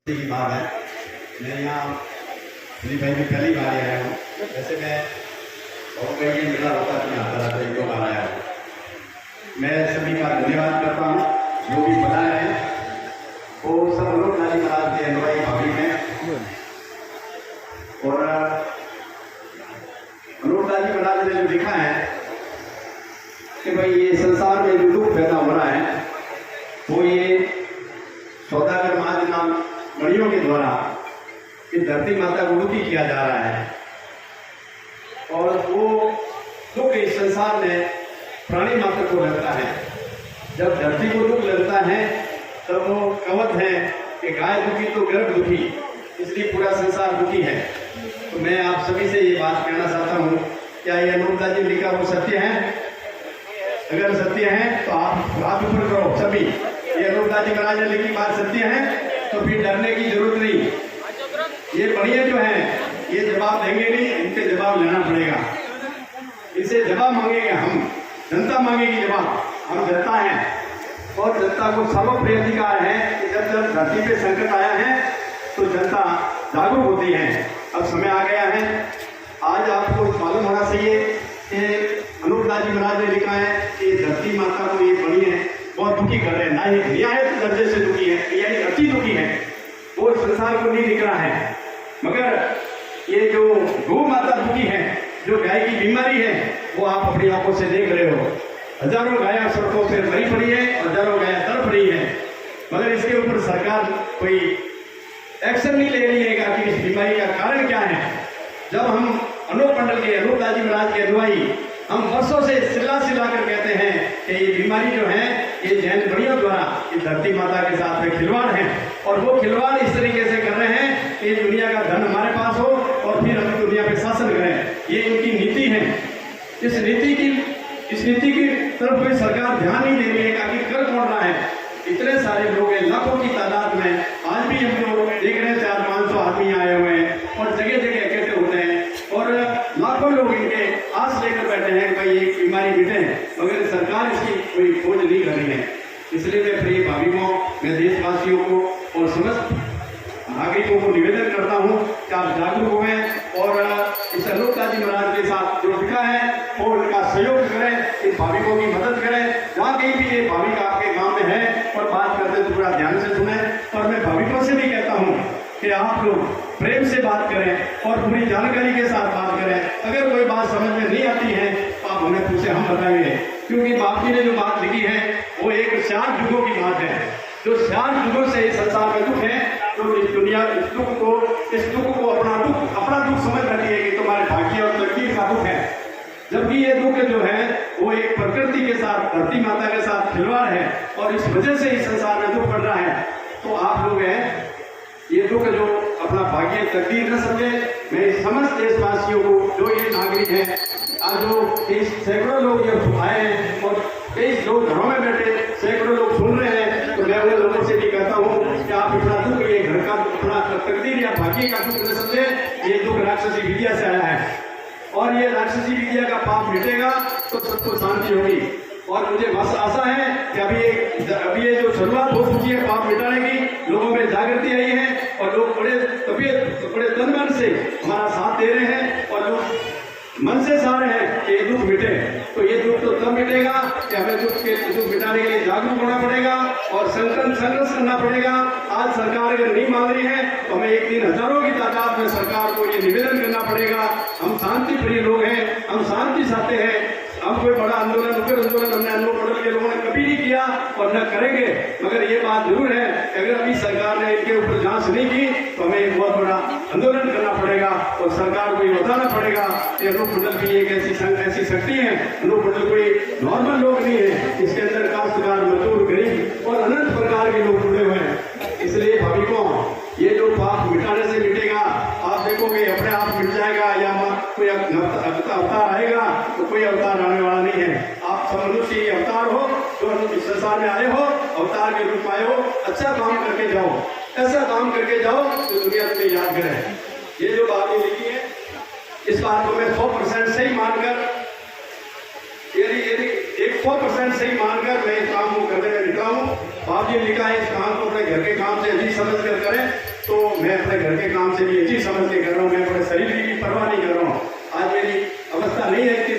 की बात है। मैं यहाँ दिल्ली भाई में पहली बार आया हूँ। वैसे मैं बहुत कई ये मेला होता है यहाँ पर एक दो बार आया हूँ। मैं सभी का धन्यवाद करता हूँ जो भी बना है वो सब लोग नारी महाराज के अनुयायी भाभी हैं। और अनुराग जी महाराज ने जो लिखा है कि भाई ये संसार में जो दुख पैदा हो रहा है वो ये सौदागर महाज नाम मणियों के द्वारा इस धरती माता को दुखी किया जा रहा है। और वो दुख इस संसार में प्राणी मात्र को लगता है। जब धरती को दुख लगता है तब वो कवत है कि गाय दुखी तो गर्भ दुखी, इसलिए पूरा संसार दुखी है। तो मैं आप सभी से ये बात कहना चाहता हूँ, क्या ये अनुपदा जी लिखा वो सत्य है? अगर सत्य है तो आप हाथ ऊपर करो सभी। ये अनुपदा जी महाराज ने लिखी बात सत्य है तो फिर डरने की जरूरत नहीं। ये बढ़िया जो है ये जवाब देंगे नहीं, इनके जवाब लेना पड़ेगा। इसे जवाब मांगेंगे हम, जनता मांगेगी जवाब। हम जनता हैं और जनता को सर्वोपरि अधिकार है कि जब जब धरती पे संकट आया है तो जनता जागरूक होती है। अब समय आ गया है। आज आपको मालूम होना चाहिए कि अनुपदा जी महाराज ने लिखा है कि धरती माता को ये बड़ी है बहुत दुखी कर रहे हैं। ना ये न्याय दर्जे से दुखी है, यानी धरती दुखी है, वो संसार को नहीं दिख रहा है। मगर ये जो गौ माता दुखी है, जो गाय की बीमारी है, वो आप अपनी आंखों से देख रहे हो। हजारों गायें सड़कों से मरी पड़ी है, हजारों गायें तड़प रही है, मगर इसके ऊपर सरकार कोई एक्शन नहीं ले रही है कि इस बीमारी का कारण क्या है। जब हम अनूप मंडल के अनुपदा जी महाराज के अनुयायी हम वर्षों से चिल्ला कर कहते हैं कि ये बीमारी जो है ये जैन बड़ियों द्वारा इस धरती माता के साथ में खिलवाड़ है। और वो खिलवाड़ इस तरीके से कर रहे हैं कि दुनिया का धन हमारे पास हो और फिर हम दुनिया पे शासन करें। ये इनकी नीति है। इस नीति की तरफ कोई सरकार ध्यान नहीं दे रही है कि कर कौन रहा है। इतने सारे लोग हैं, लाखों की तादाद में। आज भी हम लोग देख रहे हैं 400-500 आदमी आए हुए हैं और जगह जगह इकट्ठे होते हैं और लाखों लोग इनके आस लेकर बैठे हैं कि भाई ये बीमारी मिटे, मगर सरकार इसकी कोई खोज नहीं कर रही है। इसलिए मैं प्रिय भावियों, मैं देशवासियों को और समस्त नागरिकों को निवेदन करता हूँ कि आप जागरूक हुए और इस अनुपदा जी महाराज के साथ जो लिखा है वो उनका सहयोग करें, इन भाविकों की मदद करें। जहाँ कहीं भी ये भाविक आपके गांव में है और बात करते तो पूरा ध्यान से सुने। और मैं भाविकों से भी कहता हूँ कि आप लोग प्रेम से बात करें और पूरी जानकारी के साथ बात करें। अगर कोई बात समझ में नहीं आती है तो आप हमें पूछे, हम बताएंगे। क्योंकि बाप जी ने जो बात लिखी है वो एक 4 युगों की बात है। जो 4 युगों से इस संसार में दुख है, तो इस दुनिया इस दुख को अपना दुख समझ रही है कि तुम्हारे भाग्य और तकदीर का दुख है। जबकि ये दुख जो है वो एक प्रकृति के साथ, धरती माता के साथ खिलवाड़ है और इस वजह से इस संसार में दुख बढ़ रहा है। तो आप लोग हैं ये दुख जो अपना भाग्य तकदीर न समझे। मैं समस्त देशवासियों को, जो ये नागरिक हैं, आज जो सैकड़ों लोग जब आए हैं और कई लोग घरों में बैठे सैकड़ों लोग सुन रहे हैं, तो मैं उन लोगों से भी कहता हूँ कि आप अपना दुख, ये घर का अपना तकदीर या भाग्य का दुख न समझे। ये दुख राक्षसी विद्या से आया है और ये राक्षसी विद्या का पाप मिटेगा तो सबको शांति होगी। और मुझे बस आशा है कि अभी ये जो शुरुआत हो चुकी है पाप मिटाने की, लोगों में जागृति आई है और लोग बड़े तन मन से हमारा साथ दे रहे हैं और लोग मन से चाह रहे हैं कि ये दुख मिटे। तो ये दुख तो तब मिटेगा कि हमें दुख मिटाने के लिए जागरूक होना पड़ेगा और संघर्ष करना पड़ेगा। आज सरकार अगर नहीं मान रही है तो हमें एक दिन हजारों की तादाद में सरकार को ये निवेदन करना पड़ेगा। हम शांति प्रिय लोग हैं, हम शांति चाहते हैं। हम कोई बड़ा आंदोलन हमने अनूप मंडल के लोगों ने कभी नहीं किया और न करेंगे। मगर ये बात जरूर है कि अगर अभी सरकार ने इनके ऊपर जांच नहीं की तो हमें एक बहुत बड़ा आंदोलन करना पड़ेगा और सरकार को ये बताना पड़ेगा कि अनूप मंडल की एक ऐसी शक्ति है। अनूप मंडल कोई नॉर्मल लोग नहीं है, इसके अंदर काश्तकार, मजदूर, गरीब और अनंत प्रकार के लोग जुड़े हुए हैं। इसलिए भाविकों, ये जो पाप मिटाने से मिटेगा, आप देखोगे अपने आप मिट जाएगा या कोई अवतार आएगा तो कोई अवतार आने वाला नहीं है। आप सब मनुष्य अवतार हो, जो इस संसार में आए हो, अवतार के रूप आए हो। अच्छा काम करके जाओ, ऐसा काम करके जाओ तो दुनिया तुम्हें याद करे। ये जो बातें लिखी है इस बात को मैं 100% सही मानकर, यदि 100% सही मानकर मैं इस काम को करने में निकला हूँ। बाप जी ने लिखा है इस काम को अपने घर के काम से अजीज समझ कर करें। मैं अपने घर के काम से भी अच्छी समझ के कर रहा हूँ, मैं अपने शरीर की भी परवाह नहीं कर रहा हूँ। आज मेरी अवस्था नहीं है कि